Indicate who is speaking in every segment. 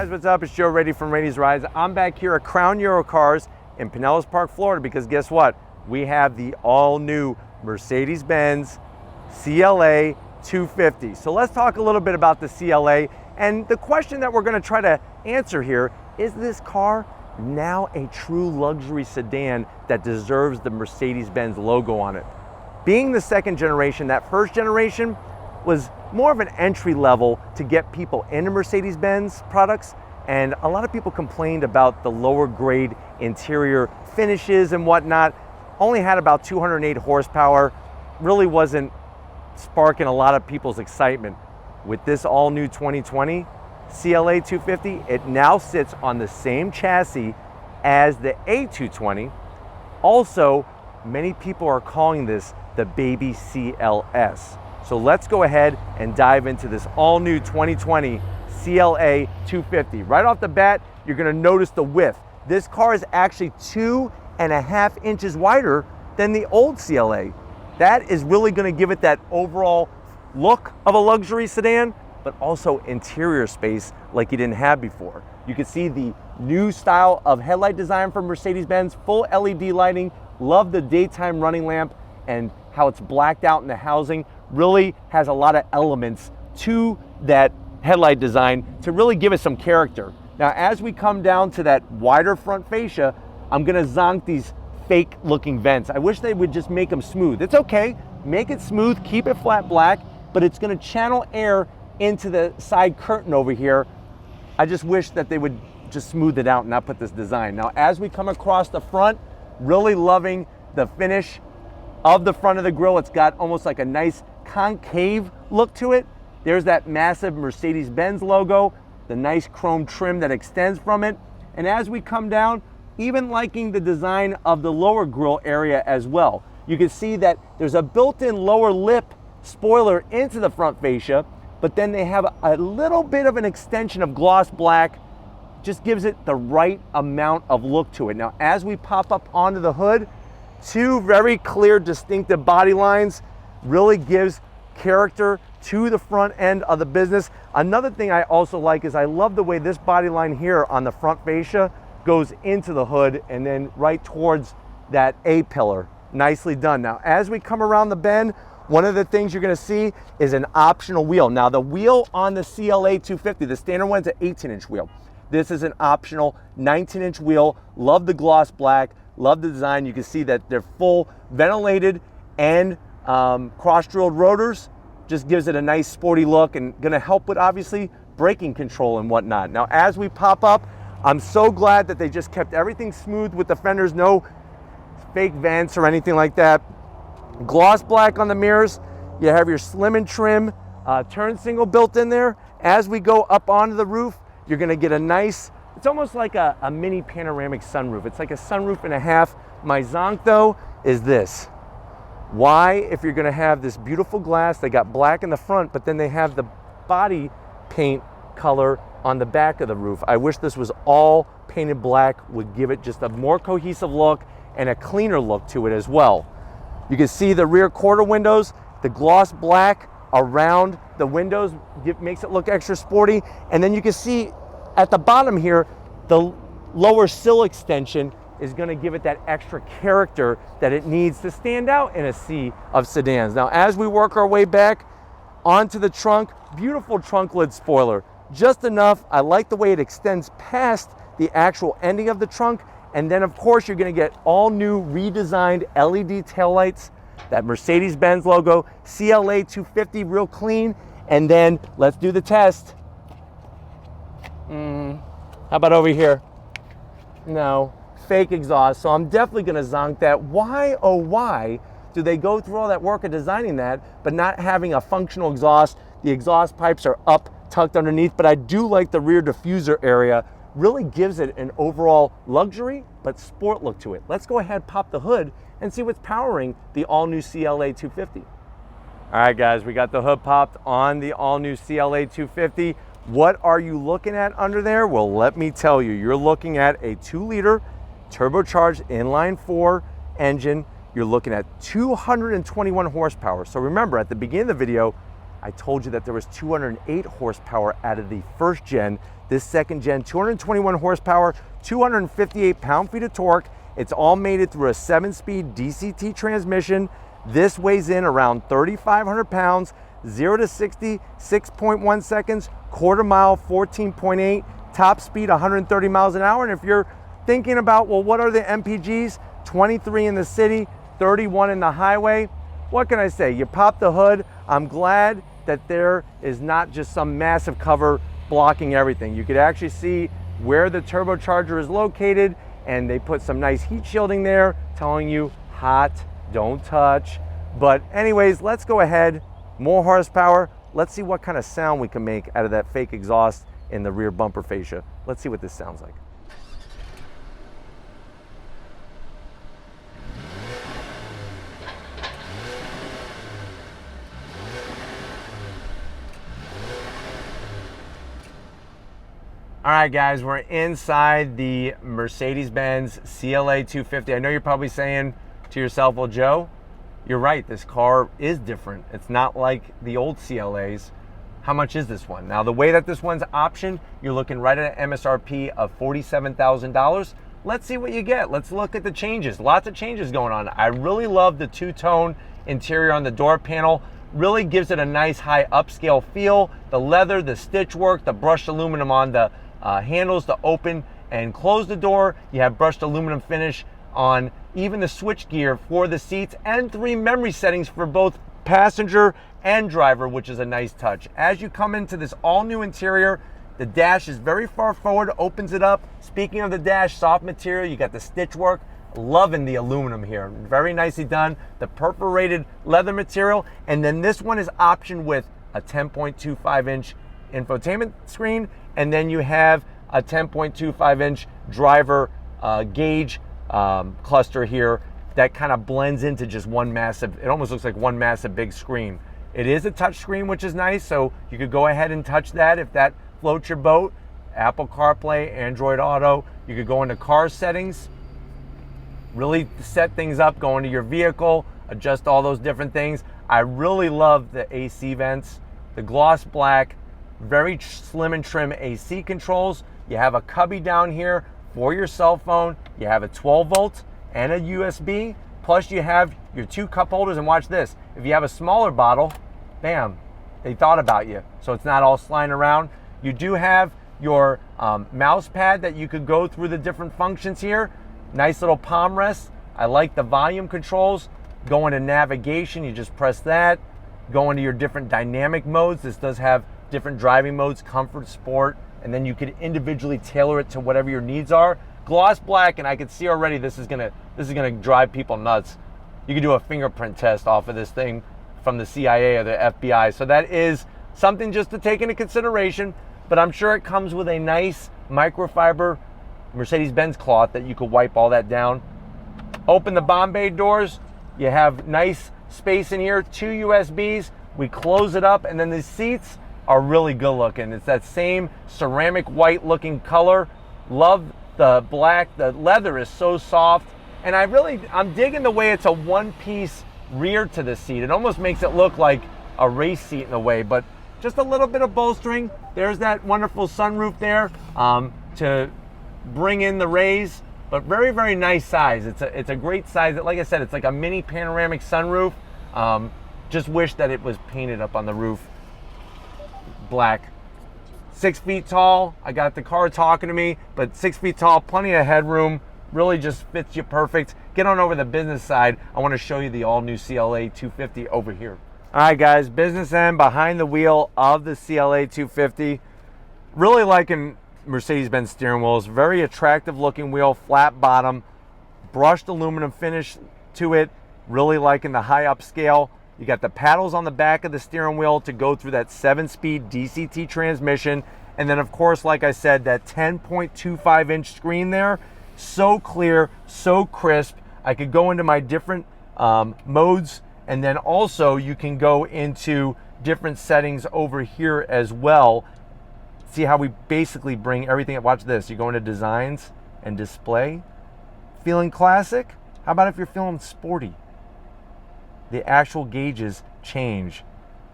Speaker 1: guys, what's up? It's Joe Reddy from Reddy's Rides. I'm back here at Crown Euro Cars in Pinellas Park, Florida, because guess what? We have the all-new Mercedes Benz CLA 250. So let's talk a little bit about the CLA. And the question that we're going to try to answer here, is this car now a true luxury sedan that deserves the Mercedes Benz logo on it? Being the second generation, that first generation was more of an entry level to get people into Mercedes Benz products, and a lot of people complained about the lower grade interior finishes and whatnot. Only had about 208 horsepower, really wasn't sparking a lot of people's excitement. With this all new 2020 CLA 250, it now sits on the same chassis as the A220. Also, many people are calling this the baby CLS. So let's go ahead and dive into this all new 2020 CLA 250. Right off the bat, you're gonna notice the width. This car is actually 2.5 inches wider than the old CLA. That is really gonna give it that overall look of a luxury sedan, but also interior space like you didn't have before. You can see the new style of headlight design from Mercedes-Benz, full LED lighting. Love the daytime running lamp and how it's blacked out in the housing. Really has a lot of elements to that headlight design to really give it some character. Now, as we come down to that wider front fascia, I'm gonna zonk these fake looking vents. I wish they would just make them smooth. It's okay, make it smooth, keep it flat black, but it's gonna channel air into the side curtain over here. I just wish that they would just smooth it out and not put this design. Now, as we come across the front, really loving the finish of the front of the grille. It's got almost like a nice concave look to it. There's that massive Mercedes-Benz logo, the nice chrome trim that extends from it. And as we come down, even liking the design of the lower grille area as well. You can see that there's a built-in lower lip spoiler into the front fascia, but then they have a little bit of an extension of gloss black, just gives it the right amount of look to it. Now, as we pop up onto the hood, two very clear, distinctive body lines, really gives character to the front end of the business. Another thing I also like is I love the way this body line here on the front fascia goes into the hood and then right towards that A-pillar. Nicely done. Now, as we come around the bend, one of the things you're gonna see is an optional wheel. Now, the wheel on the CLA 250, the standard one's an 18-inch wheel. This is an optional 19-inch wheel. Love the gloss black, love the design. You can see that they're full ventilated and cross-drilled rotors. Just gives it a nice sporty look and gonna help with obviously braking control and whatnot. Now, as we pop up, I'm so glad that they just kept everything smooth with the fenders, no fake vents or anything like that. Gloss black on the mirrors. You have your slim and trim turn signal built in there. As we go up onto the roof, you're gonna get a nice, it's almost like a mini panoramic sunroof. It's like a sunroof and a half. My zonk though is this. Why, if you're gonna have this beautiful glass, they got black in the front, but then they have the body paint color on the back of the roof. I wish this was all painted black, would give it just a more cohesive look and a cleaner look to it as well. You can see the rear quarter windows, the gloss black around the windows makes it look extra sporty. And then you can see at the bottom here, the lower sill extension is gonna give it that extra character that it needs to stand out in a sea of sedans. Now, as we work our way back onto the trunk, beautiful trunk lid spoiler. Just enough. I like the way it extends past the actual ending of the trunk. And then of course, you're gonna get all new redesigned LED taillights, that Mercedes-Benz logo, CLA 250, real clean. And then let's do the test. How about over here? No, fake exhaust. So I'm definitely gonna zonk that. Why, oh why, do they go through all that work of designing that, but not having a functional exhaust? The exhaust pipes are up, tucked underneath, but I do like the rear diffuser area. Really gives it an overall luxury, but sport look to it. Let's go ahead, pop the hood, and see what's powering the all-new CLA 250. All right, guys, we got the hood popped on the all-new CLA 250. What are you looking at under there? Well, let me tell you, you're looking at a 2-liter turbocharged inline-4 engine. You're looking at 221 horsepower. So remember, at the beginning of the video, I told you that there was 208 horsepower out of the first gen. This second gen, 221 horsepower, 258 pound-feet of torque. It's all mated through a 7-speed DCT transmission. This weighs in around 3,500 pounds, 0 to 60, 6.1 seconds, quarter mile, 14.8, top speed, 130 miles an hour. And if you're thinking about, well, what are the MPGs? 23 in the city, 31 in the highway. What can I say? You pop the hood. I'm glad that there is not just some massive cover blocking everything. You could actually see where the turbocharger is located, and they put some nice heat shielding there telling you hot, don't touch. But anyways, let's go ahead, more horsepower. Let's see what kind of sound we can make out of that fake exhaust in the rear bumper fascia. Let's see what this sounds like. All right, guys, we're inside the Mercedes Benz CLA 250. I know you're probably saying to yourself, well, Joe, you're right, this car is different. It's not like the old CLAs. How much is this one? Now, the way that this one's optioned, you're looking right at an MSRP of $47,000. Let's see what you get. Let's look at the changes. Lots of changes going on. I really love the two-tone interior on the door panel. Really gives it a nice high upscale feel. The leather, the stitch work, the brushed aluminum on the handles to open and close the door. You have brushed aluminum finish on even the switch gear for the seats, and 3 memory settings for both passenger and driver, which is a nice touch. As you come into this all new interior, the dash is very far forward, opens it up. Speaking of the dash, soft material, you got the stitch work. Loving the aluminum here, very nicely done. The perforated leather material, and then this one is optioned with a 10.25 inch infotainment screen, and then you have a 10.25 inch driver gauge cluster here that kind of blends into just one massive, it almost looks like one massive big screen. It is a touch screen, which is nice, so you could go ahead and touch that if that floats your boat. Apple CarPlay, Android Auto. You could go into car settings, really set things up, go into your vehicle, adjust all those different things. I really love the AC vents, the gloss black, very slim and trim AC controls. You have a cubby down here for your cell phone. You have a 12 volt and a USB. Plus you have your 2 cup holders, and watch this. If you have a smaller bottle, bam, they thought about you. So it's not all sliding around. You do have your mouse pad that you could go through the different functions here. Nice little palm rest. I like the volume controls. Go into navigation, you just press that. Go into your different dynamic modes. This does have different driving modes, comfort, sport, and then you could individually tailor it to whatever your needs are. Gloss black, and I can see already this is gonna drive people nuts. You could do a fingerprint test off of this thing from the CIA or the FBI. So that is something just to take into consideration, but I'm sure it comes with a nice microfiber Mercedes Benz cloth that you could wipe all that down. Open the Bombay doors. You have nice space in here, 2 USBs. We close it up, and then the seats are really good looking. It's that same ceramic white looking color. Love the black. The leather is so soft, and I'm digging the way it's a one-piece rear to the seat. It almost makes it look like a race seat in a way, but just a little bit of bolstering. There's that wonderful sunroof there to bring in the rays, but very, very nice size. It's a great size. Like I said, it's like a mini panoramic sunroof. Just wish that it was painted up on the roof black. 6 feet tall. I got the car talking to me, but 6 feet tall, plenty of headroom. Really just fits you perfect. Get on over the business side. I want to show you the all-new CLA 250 over here. All right, guys, business end behind the wheel of the CLA 250. Really liking Mercedes-Benz steering wheels. Very attractive looking wheel, flat bottom, brushed aluminum finish to it. Really liking the high upscale. You got the paddles on the back of the steering wheel to go through that 7-speed DCT transmission. And then, of course, like I said, that 10.25 inch screen there. So clear, so crisp. I could go into my different modes, and then also you can go into different settings over here as well. See how we basically bring everything. Watch this. You go into designs and display. Feeling classic? How about if you're feeling sporty? The actual gauges change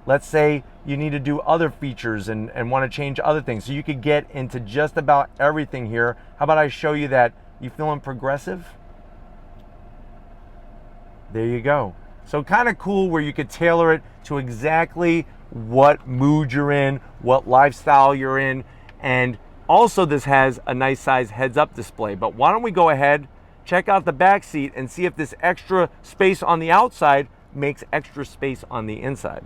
Speaker 1: let's say you need to do other features and want to change other things. So you could get into just about everything here. How about I show you that? You feeling progressive? There you go. So kind of cool where you could tailor it to exactly what mood you're in, what lifestyle you're in. And also this has a nice size heads-up display. But why don't we go ahead, check out the back seat and see if this extra space on the outside makes extra space on the inside.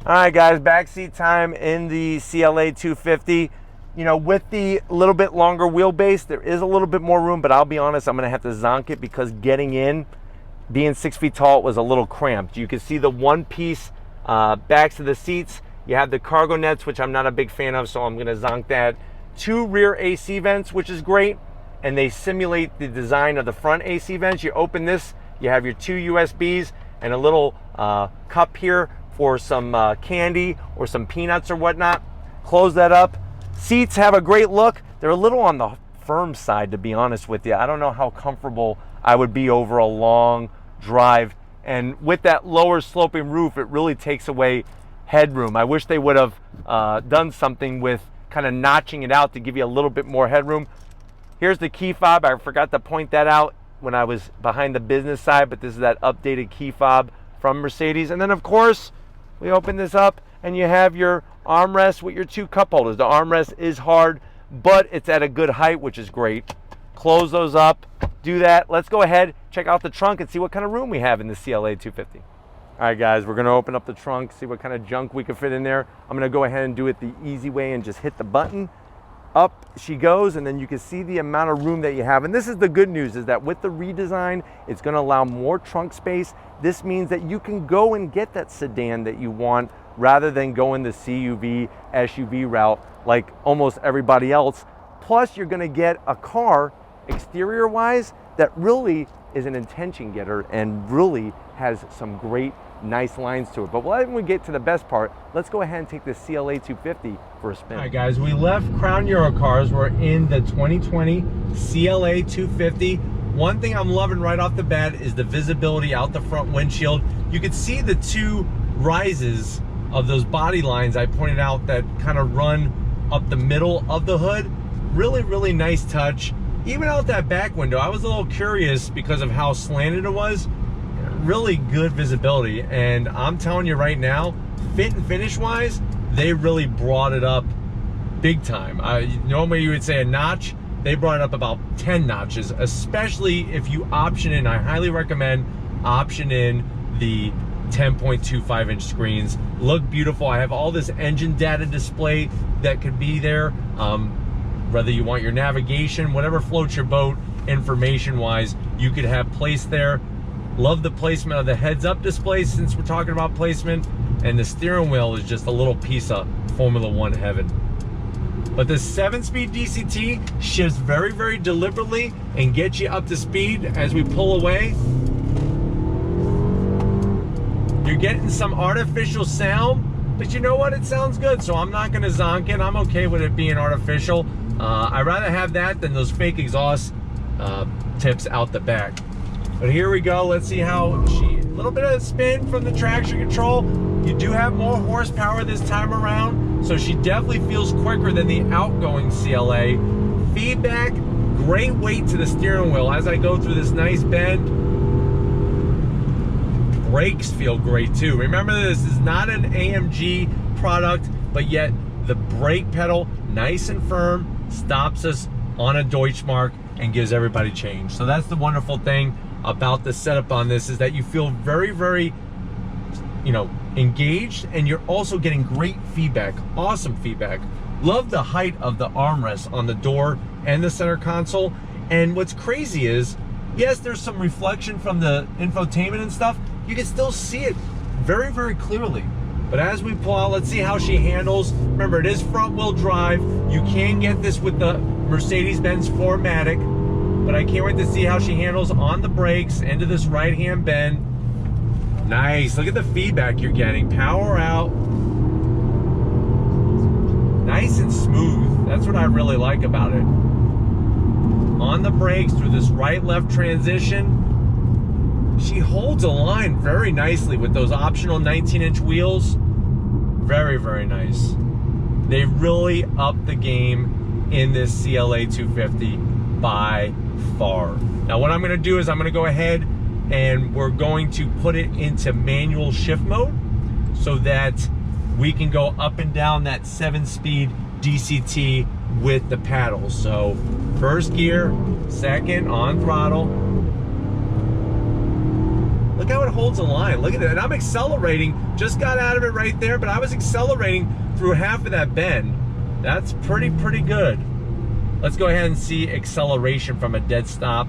Speaker 1: All right, guys, backseat time in the CLA 250. You know, with the little bit longer wheelbase, there is a little bit more room, but I'll be honest, I'm gonna have to zonk it because getting in, being 6 feet tall, it was a little cramped. You can see the one-piece backs of the seats. You have the cargo nets, which I'm not a big fan of, so I'm gonna zonk that. 2 rear AC vents, which is great, and they simulate the design of the front AC vents. You open this, you have your 2 USBs and a little cup here for some candy or some peanuts or whatnot. Close that up. Seats have a great look. They're a little on the firm side, to be honest with you. I don't know how comfortable I would be over a long drive. And with that lower sloping roof, it really takes away headroom. I wish they would have done something with kind of notching it out to give you a little bit more headroom. Here's the key fob. I forgot to point that out when I was behind the business side, but this is that updated key fob from Mercedes. And then of course, we open this up and you have your armrest with your 2 cup holders. The armrest is hard, but it's at a good height, which is great. Close those up, do that. Let's go ahead, check out the trunk and see what kind of room we have in the CLA 250. All right, guys, we're gonna open up the trunk, see what kind of junk we can fit in there. I'm gonna go ahead and do it the easy way and just hit the button. Up she goes, and then you can see the amount of room that you have. And this is the good news, is that with the redesign, it's gonna allow more trunk space. This means that you can go and get that sedan that you want rather than going the CUV, SUV route like almost everybody else. Plus, you're gonna get a car, exterior-wise, that really is an attention getter and really has some great, nice lines to it. But when we get to the best part, let's go ahead and take this CLA 250 for a spin. All right, guys, we left Crown Eurocars. We're in the 2020 CLA 250. One thing I'm loving right off the bat is the visibility out the front windshield. You can see the 2 rises of those body lines I pointed out that kind of run up the middle of the hood. Really, really nice touch. Even out that back window, I was a little curious because of how slanted it was. Really good visibility, and I'm telling you right now, fit and finish wise, they really brought it up big time. Normally you would say a notch, they brought it up about 10 notches, especially if you option in. I highly recommend option in the 10.25 inch screens. Look beautiful. I have all this engine data display that could be there, whether you want your navigation, whatever floats your boat information wise, you could have placed there. Love the placement of the heads-up display, since we're talking about placement, and the steering wheel is just a little piece of Formula One heaven. But the 7-speed DCT shifts very, very deliberately and gets you up to speed as we pull away. You're getting some artificial sound, but you know what? It sounds good, so I'm not going to zonk it. I'm okay with it being artificial. I'd rather have that than those fake exhaust tips out the back. But here we go. Let's see how a little bit of spin from the traction control. You do have more horsepower this time around, so she definitely feels quicker than the outgoing CLA. Feedback, great weight to the steering wheel as I go through this nice bend. Brakes feel great too. Remember, this is not an AMG product, but yet the brake pedal, nice and firm, stops us on a Deutschmark and gives everybody change. So that's the wonderful thing about the setup on this, is that you feel very, very, engaged, and you're also getting great feedback, awesome feedback. Love the height of the armrest on the door and the center console. And what's crazy is, yes, there's some reflection from the infotainment and stuff. You can still see it very, very clearly. But as we pull out, let's see how she handles. Remember, it is front wheel drive. You can get this with the Mercedes Benz 4MATIC. But I can't wait to see how she handles on the brakes into this right-hand bend. Nice, look at the feedback you're getting. Power out. Nice and smooth. That's what I really like about it. On the brakes through this right-left transition. She holds a line very nicely with those optional 19-inch wheels. Very, very nice. They really upped the game in this CLA 250 by far. Now what I'm gonna do is I'm gonna go ahead and we're going to put it into manual shift mode so that we can go up and down that 7-speed DCT with the paddles. So first gear, second on throttle. Look how it holds a line. Look at that. And I'm accelerating. Just got out of it right there, but I was accelerating through half of that bend. That's pretty good. Let's go ahead and see acceleration from a dead stop.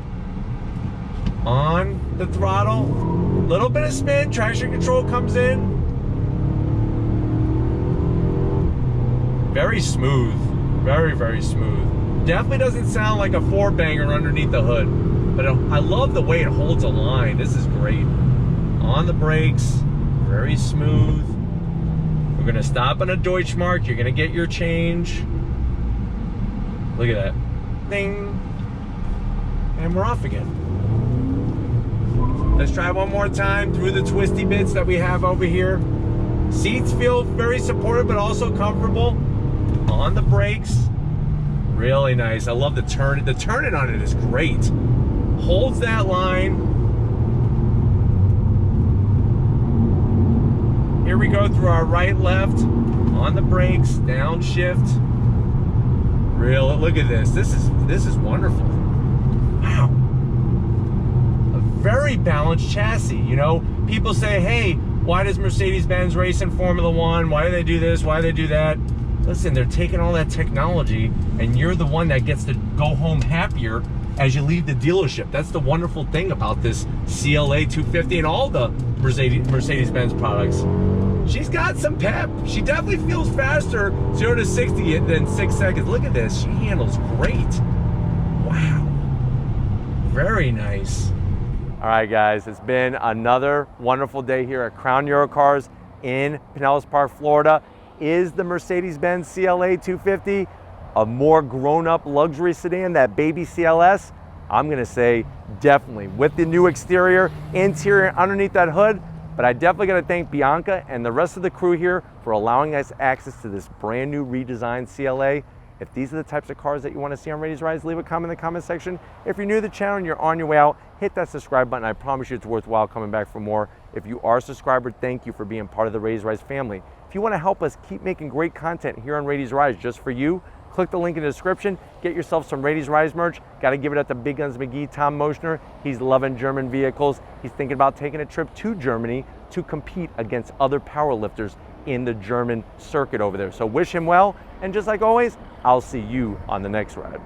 Speaker 1: On the throttle, little bit of spin, traction control comes in. Very smooth, very smooth. Definitely doesn't sound like a 4-banger underneath the hood, but I love the way it holds a line. This is great. On the brakes, very smooth. We're gonna stop on a Deutschmark. You're gonna get your change. Look at that, ding, and we're off again. Let's try one more time through the twisty bits that we have over here. Seats feel very supportive, but also comfortable. On the brakes, really nice. I love the turn. The turning on it is great. Holds that line. Here we go through our right, left. On the brakes, downshift. Real, look at this. This is wonderful. Wow. Very balanced chassis. You know, people say, hey, why does Mercedes Benz race in Formula One? Why do they do this? Why do they do that? Listen, they're taking all that technology and you're the one that gets to go home happier as you leave the dealership. That's the wonderful thing about this CLA 250 and all the Mercedes Benz products. She's got some pep. She definitely feels faster 0 to 60 than 6 seconds. Look at this, she handles great. Wow, very nice. All right, guys, it's been another wonderful day here at Crown Eurocars in Pinellas Park, Florida. Is the Mercedes Benz CLA 250 a more grown-up luxury sedan, that baby CLS? I'm gonna say definitely, with the new exterior, interior underneath that hood. But I definitely gotta thank Bianca and the rest of the crew here for allowing us access to this brand new redesigned CLA. If these are the types of cars that you want to see on Rated Rides, leave a comment in the comment section. If you're new to the channel and you're on your way out, hit that subscribe button. I promise you it's worthwhile coming back for more. If you are a subscriber, thank you for being part of the Rated Rides family. If you want to help us keep making great content here on Rated Rides just for you, click the link in the description. Get yourself some Rated Rides merch. Got to give it up to Big Guns McGee, Tom Moschner. He's loving German vehicles. He's thinking about taking a trip to Germany to compete against other powerlifters in the German circuit over there. So wish him well, and just like always, I'll see you on the next ride.